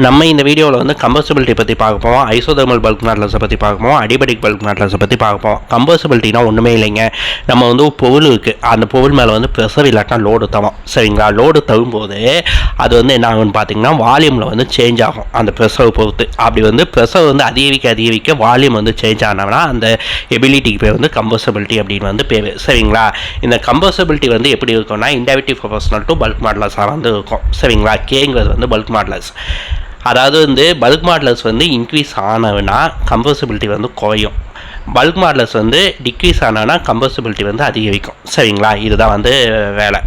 நம்ம இந்த வீடியோவில் வந்து கம்பர்சபிலிட்டி பற்றி பார்ப்போம், ஐசோதர்மல் பல்க் மாடலர்ஸை பற்றி பார்ப்போம், அடிபடிக் பல்க் மாடலர்ஸை பற்றி பார்ப்போம். கம்பர்சபிலிட்டினா ஒன்றுமே இல்லைங்க. நம்ம வந்து பொருள் இருக்குது, அந்த பொருள் மேலே வந்து ப்ரெஷர் இல்லாட்டினா லோடு தவோம், சரிங்களா? லோடு தரும்போது அது வந்து என்ன ஆகும்னு பார்த்தீங்கன்னா வால்யூமில் வந்து சேஞ்ச் ஆகும் அந்த ப்ரெஷரை பொறுத்து. அப்படி வந்து ப்ரெஷர் வந்து அதிகரிக்க வால்யூம் வந்து சேஞ்ச் ஆனோம்னா அந்த எபிலிட்டிக்கு பேர் வந்து கம்பர்சபிலிட்டி அப்படின்னு வந்து பேர், சரிங்களா? இந்த கம்பர்சபிலிட்டி வந்து எப்படி இருக்கும்னா இன்டெக்டிவ் ப்ரொபோர்ஷனல் டு பல்க் மாடலர்ஸாக வந்து இருக்கும், சரிங்களா? கேங்கிறது வந்து பல்க் மாடலர்ஸ். அதாவது வந்து பல்க் மாடலர்ஸ் வந்து இன்க்ரீஸ் ஆனவுன்னா கம்பர்சபிலிட்டி வந்து குறையும், பல்க் மாடலர்ஸ் வந்து டிக்ரீஸ் ஆனோன்னா கம்பர்சபிலிட்டி வந்து அதிகரிக்கும், சரிங்களா? இதுதான் வந்து வேலை.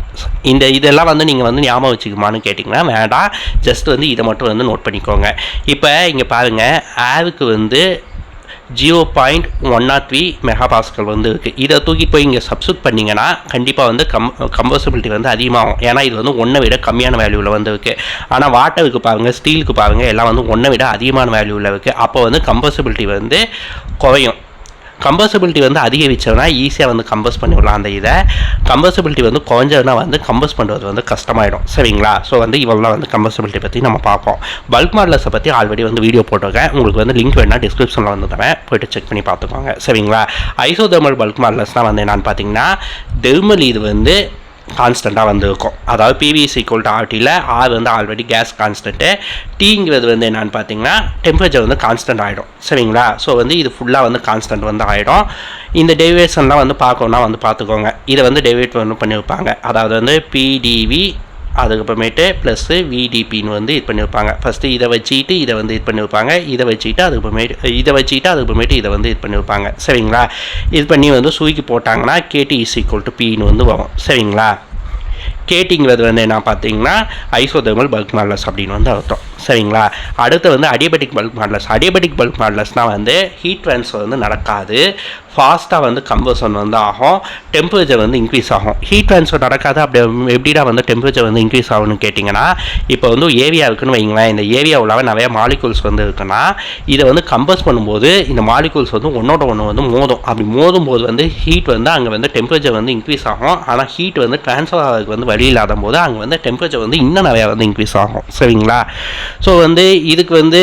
இதெல்லாம் வந்து நீங்கள் வந்து ஞாபகம் வச்சுக்குமான்னு கேட்டிங்கன்னா வேண்டாம், ஜஸ்ட் வந்து இதை மட்டும் வந்து நோட் பண்ணிக்கோங்க. இப்போ இங்கே பாருங்கள், ஏருக்கு வந்து 0.103 மெகாபாஸ்கல் வந்து இருக்குது. இதை தூக்கிட்டு போய் இங்கே சப்ஸ்டியூட் பண்ணிங்கன்னா கண்டிப்பாக வந்து கம்பர்சபிலிட்டி வந்து அதிகமாகும். ஏன்னா இது வந்து 1 விட கம்மியான வேல்யூவில் வந்து இருக்குது. ஆனால் வாட்டருக்கு பாருங்கள், ஸ்டீலுக்கு பாருங்கள், எல்லாம் வந்து 1 விட அதிகமான வேல்யூவில் இருக்குது. அப்போ வந்து கம்பர்சபிலிட்டி வந்து குறையும். கம்பர்சபிலிட்டி வந்து அதிகரிச்சோன்னா ஈஸியாக வந்து கம்பர்ஸ் பண்ணிவிடலாம் அந்த இதை. கம்பர்சபிலிட்டி வந்து குறைஞ்சதுன்னா வந்து கம்பர்ஸ் பண்ணுறது வந்து கஷ்டமாயிடும், சரிங்களா? ஸோ வந்து இவெல்லாம் வந்து கம்பர்சபிலிட்டி பற்றி நம்ம பார்ப்போம். பல்க் மாடலர்ஸை பற்றி ஆல்ரெடி வந்து வீடியோ போட்டிருக்கேன், உங்களுக்கு வந்து லிங்க் வேணால் டிஸ்கிரிப்ஷனில் வந்து தரேன், போய்ட்டு செக் பண்ணி பார்த்துக்கோங்க, சரிங்களா? ஐசோதர்மல் பல்க் மாடலர்ஸ்னால் வந்து என்னென்னு பார்த்தீங்கன்னா தெர்மல் இது வந்து கான்ஸ்டண்ட்டாக வந்து இருக்கும். அதாவது பிவிசி ஈக்குவல் டு ஆர்டியில் ஆர் வந்து ஆல்ரெடி கேஸ் கான்ஸ்டன்ட்டு, டீங்கிறது வந்து என்னென்னு பார்த்தீங்கன்னா டெம்பரேச்சர் வந்து கான்ஸ்டன்ட் ஆகிடும், சரிங்களா? ஸோ வந்து இது ஃபுல்லாக வந்து கான்ஸ்டன்ட் வந்து ஆகிடும். இந்த டெரிவேஷன்லாம் வந்து பார்க்கணுன்னா வந்து பார்த்துக்கோங்க. இதை வந்து டெரிவேட் வந்து பண்ணி வைப்பாங்க. அதாவது வந்து பிடிவி அதுக்கப்புறமேட்டு ப்ளஸ்ஸு விடிபின்னு வந்து இது பண்ணி வைப்பாங்க. ஃபஸ்ட்டு இதை வச்சுக்கிட்டு இதை வந்து இது பண்ணி வைப்பாங்க, இதை வச்சுக்கிட்டு அதுக்கப்புறமேட்டு இதை வந்து இது பண்ணி வைப்பாங்க, சரிங்களா? இது பண்ணி வந்து சுருக்கி போட்டாங்கன்னா கேடி இஸ் ஈக்குவல் டு பின்னு வந்து வரும், சரிங்களா? கேட்டிங்கிறது வந்து என்ன பார்த்தீங்கன்னா ஐசோதர்மல் பல்க் மாடலர்ஸ் அப்படின்னு வந்து அர்த்தம், சரிங்களா? அடுத்து வந்து அடிபடிக் பல்க் மாடலர்ஸ். அடிபடிக் பல்க் மாடலர்ஸ்னால் வந்து ஹீட் ட்ரான்ஸ்ஃபர் வந்து நடக்காது, ஃபாஸ்ட்டாக வந்து கம்பர்ஷன் வந்து ஆகும், டெம்பரேச்சர் வந்து இன்க்ரீஸ் ஆகும். ஹீட் ட்ரான்ஸ்ஃபர் நடக்காது, அப்படி எப்படிடா வந்து டெம்பரேச்சர் வந்து இன்க்ரீஸ் ஆகும்னு கேட்டிங்கன்னா, இப்போ வந்து ஏரியா இருக்குன்னு வைங்களேன், இந்த ஏரியாவில் நிறைய மாலிகூல்ஸ் வந்து இருக்குன்னா இதை வந்து கம்பர்ஸ் பண்ணும்போது இந்த மாலிகூல்ஸ் வந்து ஒன்றோட ஒன்று வந்து மோதும். அப்படி மோதும் போது வந்து ஹீட் வந்து அங்கே வந்து டெம்பரேச்சர் வந்து இன்க்ரீஸ் ஆகும். ஆனால் ஹீட் வந்து ட்ரான்ஸ்ஃபர் ஆகிறதுக்கு வந்து வழி இல்லாத போது அங்கே வந்து டெம்பரேச்சர் வந்து இன்னும் நிறையா வந்து இன்க்ரீஸ் ஆகும், சரிங்களா? ஸோ வந்து இதுக்கு வந்து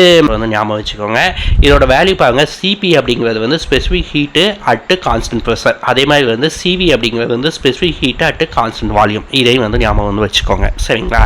ஞாபகம் வச்சுக்கோங்க. இதோட வேல்யூ பாருங்கள், சிபி அப்படிங்கிறது வந்து specific heat at constant pressure. அதே மாதிரி வந்து சிவி அப்படிங்கிறது வந்து specific heat at constant volume. இதையும் வந்து ஞாபகம் வந்து வச்சுக்கோங்க, சரிங்களா?